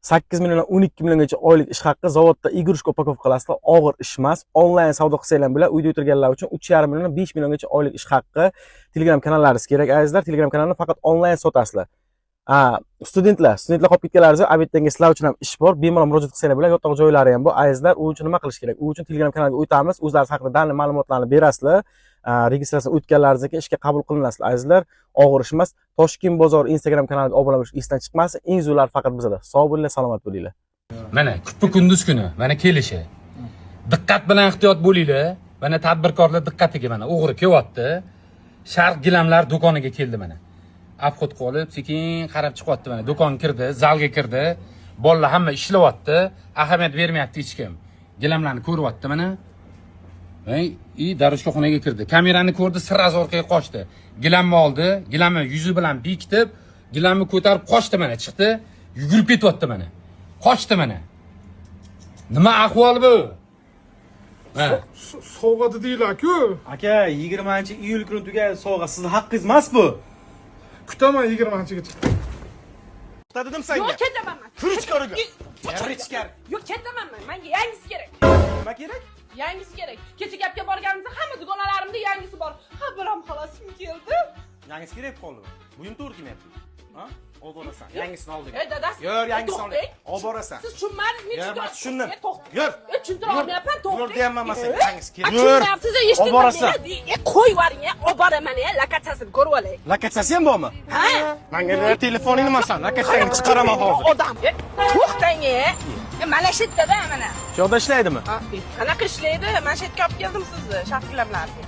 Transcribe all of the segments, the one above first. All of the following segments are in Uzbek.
8 milliondan 12 milliongacha oylik ish haqi, zavodda игрушка упаковка qilasizlar, og'ir ish emas. Onlayn savdo qilsanglar bilan uyda o'tirganlar uchun 3,5 milliondan 5 milliongacha oylik ish haqi. Telegram kanallaringiz kerak, azizlar. Telegram kanalini faqat onlayn sotasizlar. Studentlar qolib ketganlaringiz, obedanga sizlar uchun ham ish bor. Bemalol murojaat qilsanglar bilan yotoq joylari ham bor. Azizlar, u uchun nima qilish kerak? U uchun Telegram kanaliga o'tamiz, o'zlaringiz haqida dalil ma'lumotlarni berasizlar. Registratsiya o'tganlaringizga ishga qabul qilinasizlar, azizlar. Og'ir ish emas. Toshkent bozor Instagram kanaliga obuna bo'lish esdan chiqmasin. Eng zo'rlar faqat bizda. Sog' bo'linglar, salomat bo'linglar. Mana kuppa kunduz kuni, mana kelishi. Diqqat bilan ehtiyot bo'linglar. Mana tadbirkorlar diqqatiga mana o'g'ri kelyapti. Sharq gilamlar do'koniga keldi mana. Obxod qilib, sekin qarab chiqyapti mana. Do'konga kirdi, zalga kirdi. Bolalar hamma ishlayapti. Ahamiyat bermayapti hech kim. Gilamlarni ko'ryapti mana. Darushka xonaga kirdi. Kamerani ko'rdi, sirraz orqaga qochdi. Gilamni oldi, gilamni yuzi bilan bekitib, gilamni ko'tarib qochdi mana, chiqdi, yugurib ketyapti mana. Qochdi mana. Nima ahvol bu? Sovg'a deylar-ku. Aka, 20-iyul kuni tugaydi sovg'a. Sizning haqqingiz emas bu. Kutaman 20-gacha. Dedim senga. Yo'q, ketaman men. Kir ichkariga. Yar ichkar. Yo'q, ketaman men. Menga yangisi kerak. Nima kerak? Yangisi kerak. Kecha gapga borganimizda hamma dugonalarimda yangisi bor. Ha, biram xolasim keldi. Yangisi kerak qoldi. Buyum to'g'ri kelmayapti. Ha? Olib borasan. Yangisini oldik. Ey dadasi. Yur, yangisini ol. Olib borasan. Siz tushunmadingiz, men Yur, men tushundim. to'xta. Yur. Tushuntira olmayapman, to'xta. Yur deyapman sen. Yangisi kerak. Tushunmayapsiz, Olib borasan. Qo'y varing, olib boraman, lokatsiyasini ko'rib olay. Lokatsiyasi ham bormi? Ha? Menga telefoningni nimasan? Lokatsiyani chiqaraman hozir. Odam. To'xtang. Mana shu yerda mana. Shu yoqda ishlaydimi? Qanaqa ishlaydi? Men shu yerga olib keldim sizni, sharqgilamlarga.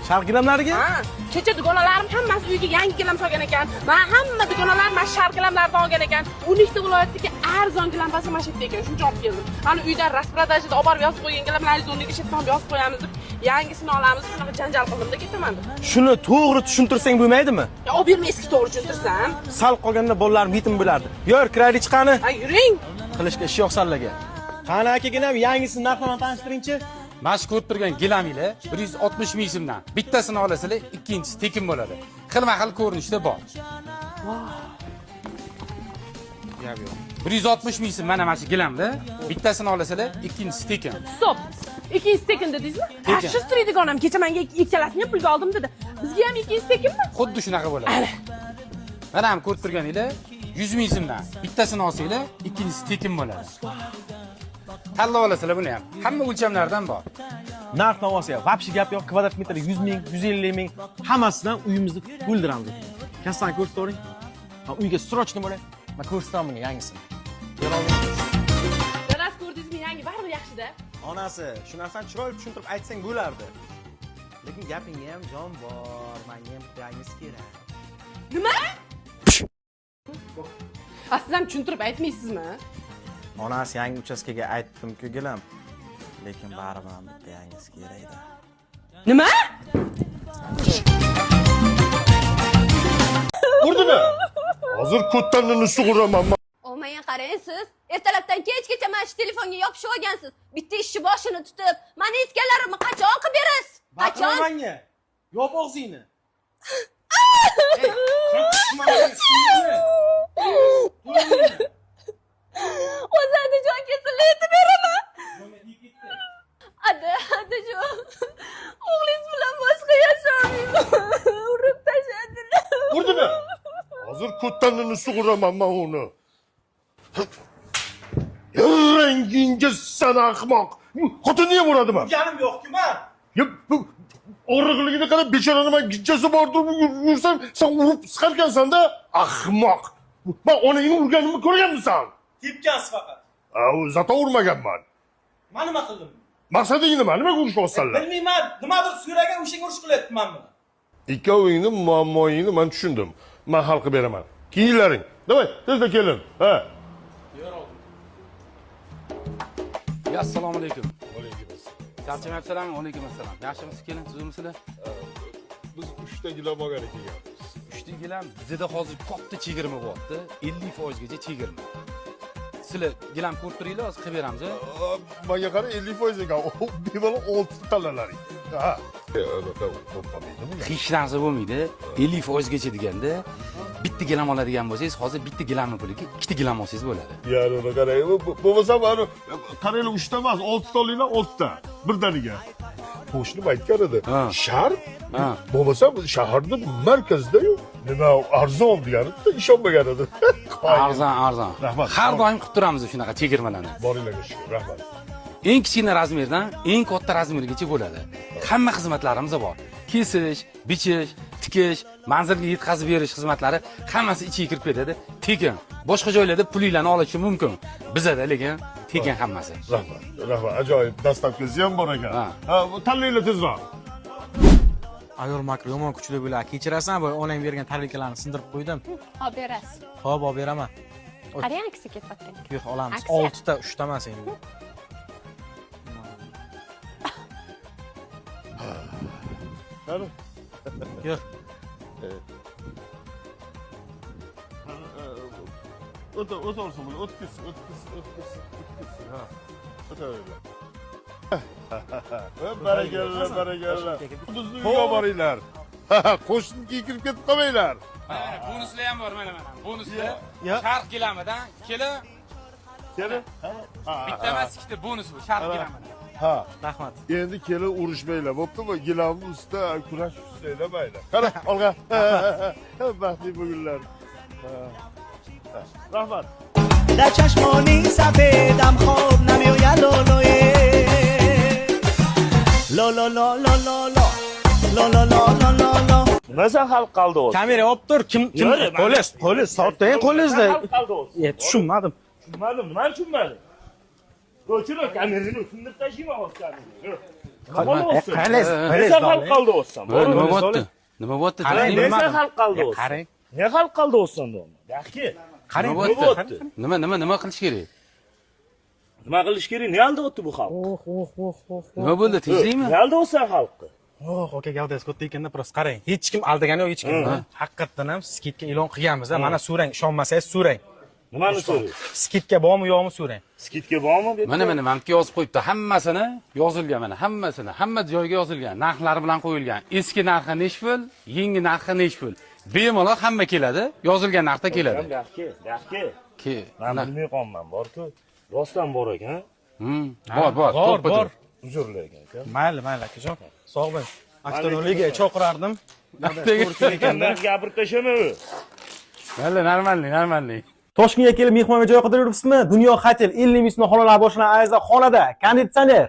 Sharq gilamlariga? Ha, kecha dugonalarim hammasi uyga yangi gilam solgan ekan. Men hamma dugonalarim mana sharq gilamlardan olgan ekan. 12 ta viloyatdagi arzon gilam basa mana shu yerda ekan. Shuncha olib keldim. Hali uydan raspradajiga olib borib yozib qo'ygan gilamlaringizni o'rniga chetdan yozib qo'yamiz deb, yangisini olamiz, shunaqa janjal qildim-da ketaman deb. Shuni to'g'ri tushuntirsang bo'lmaydimi? Ya, olib bermaysiz to'g'ri tushuntirsam. Sal qolganda bolalarim yetim bo'lardi. Yur, kiraylik chiqani. Ha, yuring. Qilishga ish yo'q sanlarga. Qani akagina yangisini narxini tanishtiringchi. Mana shu ko'rib turgan gilaminglar 160 ming so'mdan. Bittasini olasizlar, ikkinchisi tekin bo'ladi. Xilma-xil ko'rinishda bor. Yo'q, yo'q. 160 ming so'm mana shu gilamlar. Bittasini olasizlar, ikkinchisi tekin. Stop. Ikkinchisi tekin dedingizmi? Ha, shu streydigonam kecha menga ikkalasini ham pulga oldim dedi. Bizga ham ikkinchisi tekinmi? Xuddi shunaqa bo'ladi. Mana ham ko'rib turganinglar 100 ming so'mdan. Bittasini olsanglar, ikkinchisi tekin bo'ladi. Tanlab olasizlar buni ham. Hamma o'lchamlardan bor. Narx navosi yo'q. Vobshe gap yo'q. Kvadrat metriga 100 ming, 150 ming hammasidan uyimizni to'ldiramiz. Kassani ko'rsatavering. Ha, uyga srochni bo'lay. Men ko'rsataman bunga yangisini. Daras ko'rdingizmi, yangi baribir yaxshi-da. Onasi, shu narsani chiroyli tushuntirib aytsang bo'lardi. Lekin gapingga ham jon bor. Menga ham yangisi kerak. Nima? Siz ham tushuntirib aytmaysizmi? Onasi yangi uchastkaga aytdim-ku gilam. Lekin baribir ham bitta yangisi kerak edi. Nima? Urdimi? Hozir ko'ttanini sug'uraman. Olmagan qarang siz. Ertalabdan kechgacha mana shu telefonga yopishib olgansiz. Bitta ishchi boshini tutib, meni aytganlarimni qachon qilib berasiz? Qachon? Menga. Yop og'zingni. O'zingni jon kesilib aytib beraman. Adajon. O'g'lingiz bilan boshqa yasholmayman. Urib tashladilar. Urdimi? Hozir ko'ttanini sug'uraman men uni. Rangingga sana ahmoq. Xotinni ham uradimi? Ganim yo'q-ku men. Og'riqligini qarab, bechorani men gijjasi bordir yursam, sen urib chiqarkansan-da, ahmoq. Men onangni urganimni ko'rganmisan? Tepgansiz faqat. Zato urmaganman. Men nima qildim? Maqsading nima? Nimaga urishmoqsanlar? Bilmayman. Nimadir so'ragan o'shanga urush qilyapman buni. Ikkovingni muammoyingni men tushundim. Men hal qilib beraman. Kiyinlaring. Davay, tezda kelin. Ha. Ya assalomu alaykum. Charchamayapsizlarmi? Alaykum assalom. Yaxshimisiz, keling, tuzimsizlar? Biz 3 ta gilam olgan ekan. 3 ta gilam bizda hozir katta chegirma bo'lyapti. 50% gacha chegirma. Sizlar gilam ko'rib turinglar, hozir qilib beramiz. Menga qara 50% ekan. Bemalol 6 ta tanlalaring. Ha. Hech narsa bo'lmaydi. 50% gacha deganda bitta gilam oladigan bo'lsangiz, hozir bitta gilamni puliga ikkita gilam olsangiz bo'ladi. Yani ona qarang. Bo'lmasam ana qaranglar 3 ta emas, 6 ta olinglar, 6 ta. Birdaniga. Qo'shnim aytgan edi. Ha. Shahar Ha. bo'lmasam shaharda markazda-yu. Nima arzon degani ishonmagan edi. Arzon. Rahmat. Har doim qilib turamiz shunaqa chegirmalarni. Boringlarga shukur, rahmat. Eng kichkina razmerdan eng katta razmergacha bo'ladi. Hamma xizmatlarimiz bor. Kesish, bichish, tikish, manzilga yetkazib berish xizmatlari hammasi ichiga kirib ketadi. Tekin. Boshqa joylarda pulinglarni olish mumkin. Bizada lekin tekin hammasi. Rahmat. Ajoyib dastavkasi ham bor ekan. Ha. Ha, tanlaylar tezroq. Ayol makr yomon kuchli bo'ladi. Kechirasan, bu onang bergan tarelkalarni sindirib qo'ydim. Olib berasiz. Xo'p, olib beraman. Qarang, aksi ketyapti. Yo'q, olamiz. Aksiya. 6 ta, 3 ta emas endi. Qani? Yo'q. O'torsin buni, o'tib ketsin. Ha. O'taveringlar. Barakalla. Bizni uyga boringlar. Qo'shniga kirib ketib qolmanglar. Bonuslar ham bor mana. Bonuslar. Ya. Sharq gilamidan kelin Kelin. bitta emas, ikkita bonus bu sharq gilamidan. Ha. Rahmat. Endi kelin urushmanglar, bo'ptimi? Gilamni ustida kurash ustaylamaylar. Qara, olga. Baxtli bo'linglar. Rahmat. در چشمانی سفیدم خواب نمیآید لولوی لا لا لا لا لا لا لا لا لا لا لا لا Nima xalq qoldi o'zi? Kamera olib tur. Kim? Polis, soatdang qo'lingizda. Qoldi o'zi. Tushunmadim. Tushunmadim, nima tushunmading? Ko'chira kamerani sindirib tashlayman hozir kamerani. Nima xalq qoldi o'zi? Nima bo'pti? Nima bo'pti? Nima xalq qoldi o'zi? Qarang. Nima xalq qoldi o'zi? Yaxshi. Qarang. Nima bo'pti? Nima qilish kerak? Nima qilish kerak? Ne oldi o'tdi bu xalq? Nima bo'ldi? Tinchlikmi? Ne oldi o'zi xalqqa? Aka gavdasi katta ekanda, biroz qarang. Hech kim aldagani yo'q, hech kim. Haqiqatan ham skidga e'lon qilganmiz. Mana so'rang, ishonmasangiz so'rang. Nimani so'raysiz? Skidga bormi, yo'qmi so'rang. Skidga bormi? Mana manimga yozib qo'yibdi. Hammasini yozilgan mana, hamma joyga yozilgan. Narxlari bilan qo'yilgan. Eski narxi nechi pul, yangi narxi nechi pul. Bemalol hamma keladi, yozilgan narxda keladi. Yaxshi. Men bilmay qolman, bor-ku. Rostdan bor ekan. Bor. Uzrlar ekan. Mayli, akajon. Sog' bo'ling. Aktyorligiga chaqirardim. Ekandan gapirib tashama u. Normalniy. Toshkentga kelib mehmonga joy qidirib yuribsizmi? Dunyo Hotel 50 ming so'mdan xonalar boshlangan arizda xonada konditsioner,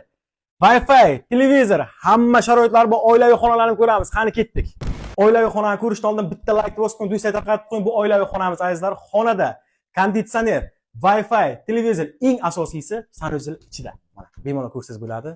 Wi-Fi, televizor, hamma sharoitlar bor oilaviy xonalarni ko'ramiz. Qani ketdik. Oilaviy xonani ko'rishdan oldin bitta like bosib qo'ying, do'stlar tarqatib qo'ying. Bu oilaviy xonamiz azizlar. Xonada konditsioner, Wi-Fi, televizor, eng asosiysi sanuzel ichida. Mana bemalol ko'rsangiz bo'ladi.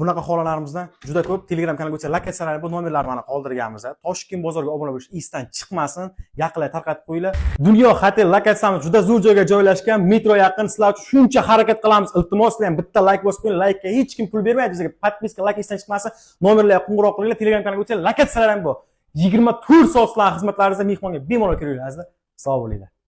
Bunaqa xonalarimizdan juda ko'p. Telegram kanalga o'tsa lokatsiyalar bu nomerlarni mana qoldirganmiz. Toshkent bozoriga obuna bo'lish esdan chiqmasin. Yaqinlar tarqatib qo'yinglar. Dunyo Hotel lokatsiyamiz juda zo'r joyga joylashgan, metro yaqin. Sizlar uchun shuncha harakat qilamiz. Iltimos ham bitta like bosib qo'ying. Like'ga hech kim pul bermaydi bizga. Podpiska, like esdan chiqmasin. Nomerlarga qo'ng'iroq qilinglar. Telegram kanalga o'tsa lokatsiyalar ham bor. 24 soat sizlar xizmatlaringizda mehmonga bemalol kiringlar azizlar. Sog' bo'linglar.